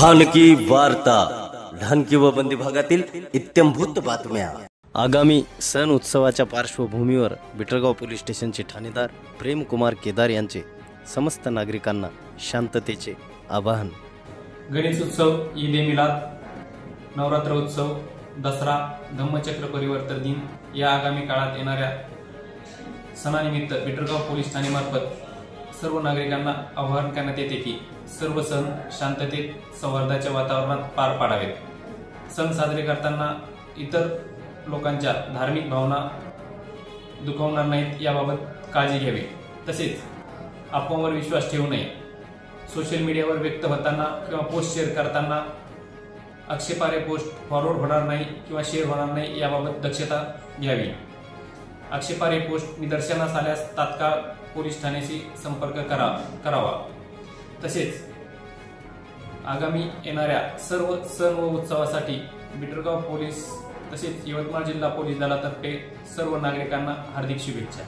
ढानकी वार्ता, ढानकी व बंदी भागातील इत्यंभूत बातम्या। आगामी सण उत्सवाच्या पार्श्वभूमीवर बिटरगाव पोलीस स्टेशनचे ठाणेदार प्रेमकुमार केदार यांचे समस्त नागरिकांना शांततेचे आवाहन। गणेश उत्सव, ईद ए मिलाद, नवरात्र उत्सव, दसरा, धम्मचक्र परिवर्तन दिन या आगामी काळात येणाऱ्या सणानिमित्त बिटरगाव पोलीस ठाण्यामार्फत सर्व नागरिकांना आवाहन करण्यात येते की सर्व सण शांततेत सौहार्दाच्या वातावरणात पार पाडावेत। सण साजरे करताना इतर लोकांच्या धार्मिक भावना दुखावणार नाहीत याबाबत काळजी घ्यावी। तसेच अफवांवर विश्वास ठेवू नये। सोशल मीडियावर व्यक्त होताना किंवा पोस्ट शेअर करताना आक्षेपार्ह पोस्ट फॉरवर्ड होणार नाही किंवा शेअर होणार नाही याबाबत दक्षता घ्यावी। आक्षेपार्ह पोस्ट निदर्शनास आल्यास तात्काळ पोलीस ठाण्याशी संपर्क करावा। तसेच आगामी येणाऱ्या सर्व सण व उत्सवासाठी बिटरगाव पोलीस तसेच यवतमाळ जिल्हा पोलीस दलातर्फे सर्व नागरिकांना हार्दिक शुभेच्छा।